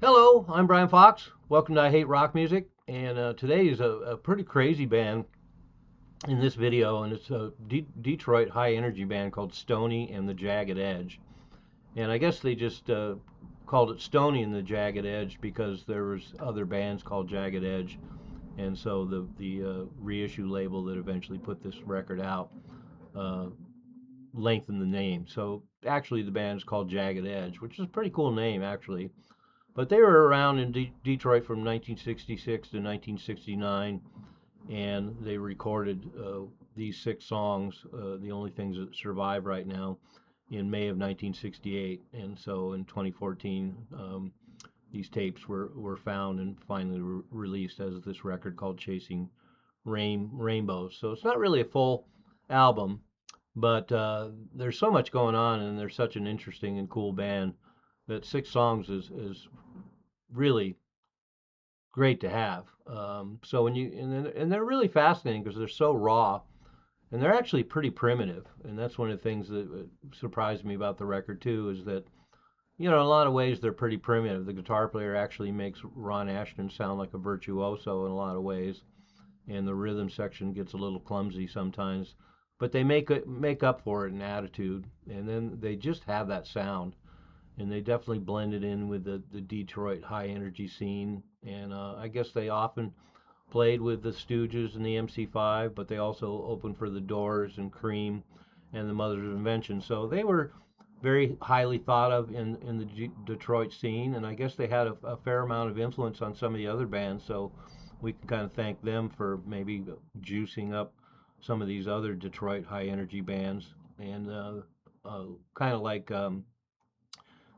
Hello, I'm Brian Fox. Welcome to I Hate Rock Music. And today is a pretty crazy band in this video, and it's a Detroit high energy band called Stony and the Jagged Edge. And I guess they just called it Stony and the Jagged Edge because there was other bands called Jagged Edge, and so the reissue label that eventually put this record out uh, lengthened the name. So actually, the band is called Jagged Edge, which is a pretty cool name actually. But they were around in Detroit from 1966 to 1969, and they recorded these six songs, the only things that survive right now, in May of 1968. And so in 2014, these tapes were found and finally released as this record called Chasing Rainbows. So it's not really a full album, but there's so much going on, and they're such an interesting and cool band that six songs is really great to have. So when you and they're really fascinating because they're so raw and they're actually pretty primitive. And that's one of the things that surprised me about the record too is that in a lot of ways they're pretty primitive. The guitar player actually makes Ron Ashton sound like a virtuoso in a lot of ways, and the rhythm section gets a little clumsy sometimes. But they make up for it in attitude, and then they just have that sound and they definitely blended in with the Detroit high energy scene. And I guess they often played with the Stooges and the MC5, but they also opened for the Doors and Cream and the Mothers of Invention. So they were very highly thought of in the Detroit scene, and I guess they had a fair amount of influence on some of the other bands. So we can kind of thank them for maybe juicing up some of these other Detroit high energy bands, and kind of like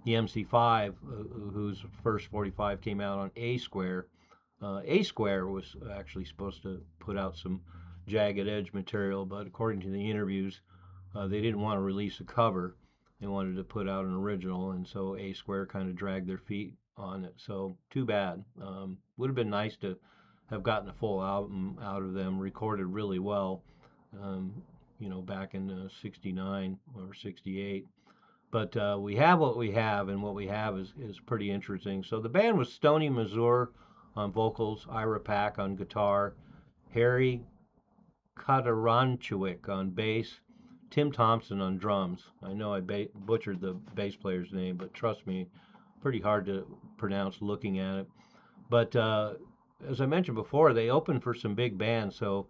the MC5, whose first 45 came out on A Square. A Square was actually supposed to put out some Jagged Edge material, but according to the interviews, they didn't want to release a cover. They wanted to put out an original, and so A Square kind of dragged their feet on it. So too bad. Would have been nice to have gotten a full album out of them, recorded really well, um, back in '69 or '68. But we have what we have, and what we have is pretty interesting. So the band was Stony Mazur on vocals, Ira Pack on guitar, Harry Kataranchewicz on bass, Tim Thompson on drums. I know I butchered the bass player's name, but trust me, pretty hard to pronounce looking at it. But as I mentioned before, they opened for some big bands, so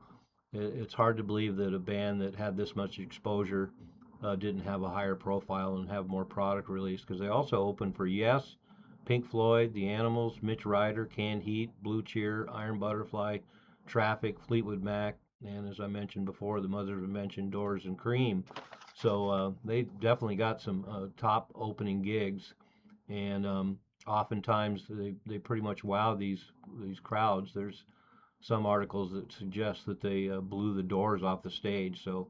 it's hard to believe that a band that had this much exposure didn't have a higher profile and have more product released because they also opened for Yes, Pink Floyd, The Animals, Mitch Ryder, Canned Heat, Blue Cheer, Iron Butterfly, Traffic, Fleetwood Mac, and as I mentioned before, the Mothers of Invention, Doors, and Cream. So they definitely got some top opening gigs, and oftentimes they pretty much wow these crowds. There's some articles that suggest that they blew the doors off the stage. So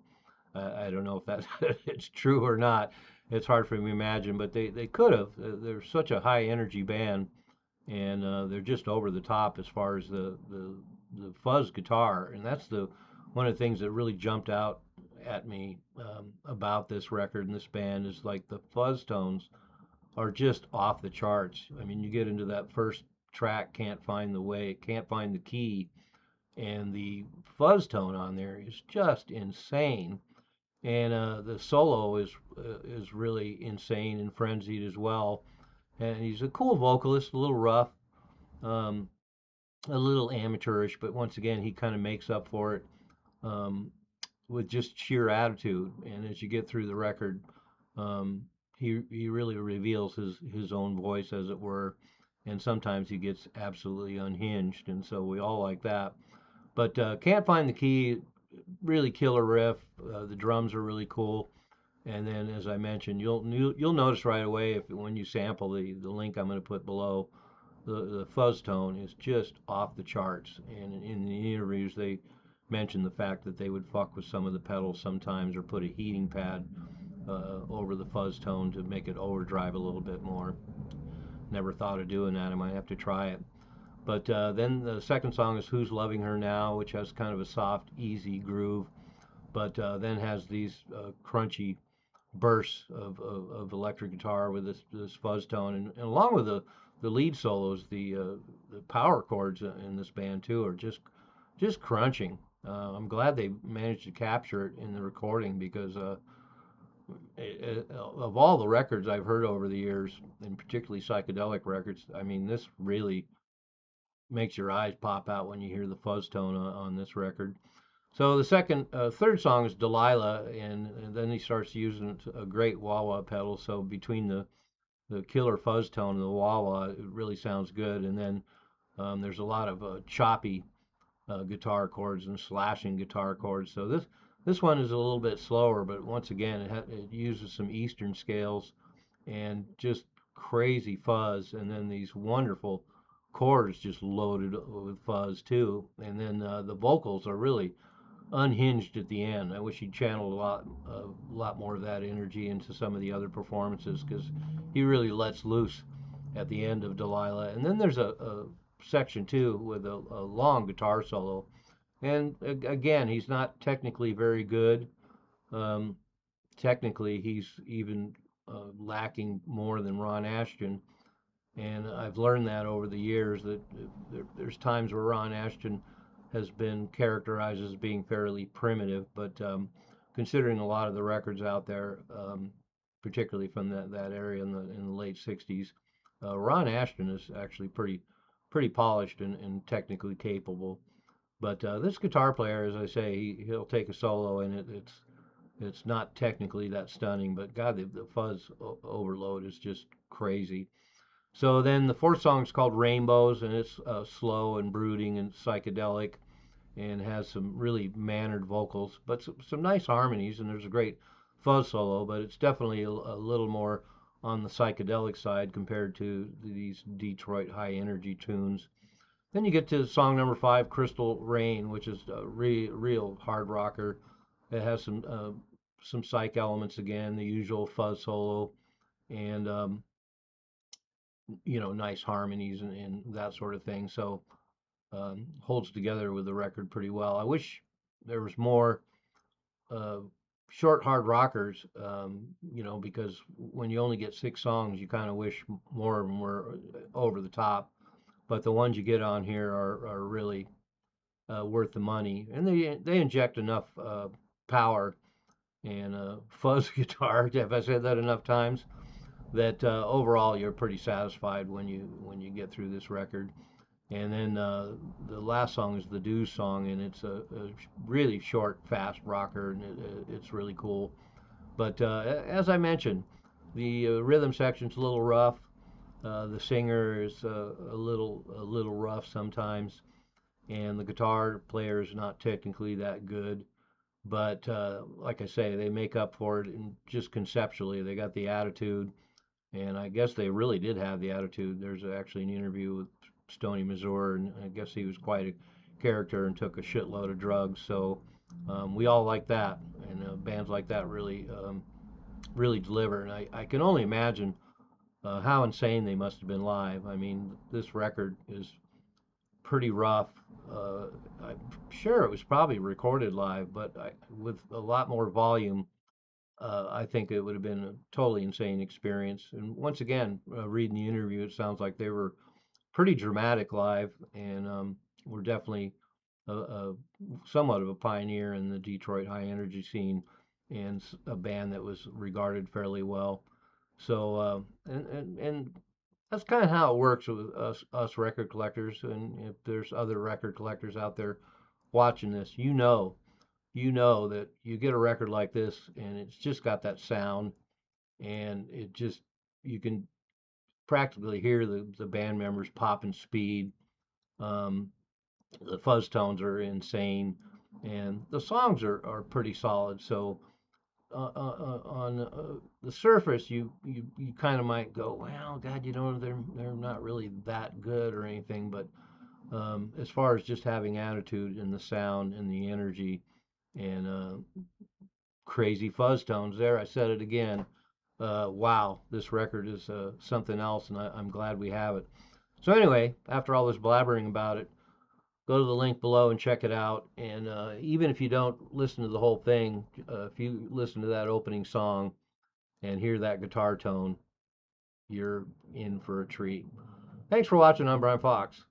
I don't know if that's it's true or not. It's hard for me to imagine, but they could have. They're such a high energy band, and they're just over the top as far as the fuzz guitar, and that's the one of the things that really jumped out at me about this record and this band is like the fuzz tones are just off the charts. I mean, you get into that first track, Can't Find the Way, Can't Find the Key, and the fuzz tone on there is just insane. And the solo is really insane and frenzied as well. And he's a cool vocalist, a little rough, um, a little amateurish, but once again, he kind of makes up for it um, with just sheer attitude. And as you get through the record, um, he really reveals his own voice, as it were. And sometimes he gets absolutely unhinged, and so we all like that. But Can't Find the Key, really killer riff. The drums are really cool. And then, as I mentioned, you'll notice right away if when you sample the link I'm going to put below, the fuzz tone is just off the charts. And in the interviews, they mentioned the fact that they would fuck with some of the pedals sometimes or put a heating pad over the fuzz tone to make it overdrive a little bit more. Never thought of doing that. I might have to try it. But then the second song is Who's Loving Her Now, which has kind of a soft, easy groove, but then has these crunchy bursts of electric guitar with this fuzz tone. And along with the the lead solos, the power chords in this band too are just crunching. I'm glad they managed to capture it in the recording because of all the records I've heard over the years, and particularly psychedelic records, I mean, this really makes your eyes pop out when you hear the fuzz tone on this record. So the third song is Delilah, and then he starts using a great wah-wah pedal. So between the killer fuzz tone and the wah-wah, it really sounds good. And then there's a lot of choppy guitar chords and slashing guitar chords. So this one is a little bit slower, but once again, it uses some Eastern scales and just crazy fuzz, and then these wonderful chords just loaded with fuzz too. And then the vocals are really unhinged at the end. I wish he channeled a lot more of that energy into some of the other performances because he really lets loose at the end of Delilah. And then there's a section two with a long guitar solo. And again, he's not technically very good. Um, Technically, he's even lacking more than Ron Ashton. And I've learned that over the years that there's times where Ron Ashton has been characterized as being fairly primitive, but considering a lot of the records out there, particularly from that area in the late '60s, Ron Ashton is actually pretty polished and technically capable. But this guitar player, as I say, he'll take a solo, and it's not technically that stunning, but God, the fuzz overload is just crazy. So then the fourth song is called Rainbows, and it's slow and brooding and psychedelic, and has some really mannered vocals, but some nice harmonies, and there's a great fuzz solo, but it's definitely a little more on the psychedelic side compared to these Detroit high energy tunes. Then you get to song number five, Crystal Rain, which is a real hard rocker. It has some psych elements again, the usual fuzz solo, and nice harmonies and that sort of thing. So holds together with the record pretty well. I wish there was more uh, short hard rockers, because when you only get 6 songs, you kind of wish more of them were over the top. But the ones you get on here are really worth the money, and they inject enough power and fuzz guitar. Have I said that enough times? That overall you're pretty satisfied when you get through this record. And then the last song is the Dews song, and it's a really short, fast rocker, and it's really cool. But as I mentioned, the rhythm section's a little rough. The singer is a little rough sometimes, and the guitar player is not technically that good. But like I say, they make up for it, and just conceptually, they got the attitude, and I guess they really did have the attitude. There's actually an interview with Stony Missouri, and I guess he was quite a character and took a shitload of drugs. So we all like that, and bands like that really deliver. And I can only imagine how insane they must have been live. I mean, this record is pretty rough. I'm sure it was probably recorded live, but with a lot more volume. I think it would have been a totally insane experience. And once again, reading the interview, it sounds like they were pretty dramatic live, and were definitely a somewhat of a pioneer in the Detroit high energy scene, and a band that was regarded fairly well. So and that's kind of how it works with us record collectors. And if there's other record collectors out there watching this, you know that you get a record like this, and it's just got that sound, and you can practically hear the band members popping speed. Um, the fuzz tones are insane, and the songs are pretty solid. So on the surface, you kind of might go, well, God, they're not really that good or anything. But as far as just having attitude and the sound and the energy and crazy fuzz tones, there I said it again. Wow, this record is something else, and I'm glad we have it. So anyway, after all this blabbering about it, go to the link below and check it out. And even if you don't listen to the whole thing, if you listen to that opening song and hear that guitar tone, you're in for a treat. Thanks for watching. I'm Brian Fox.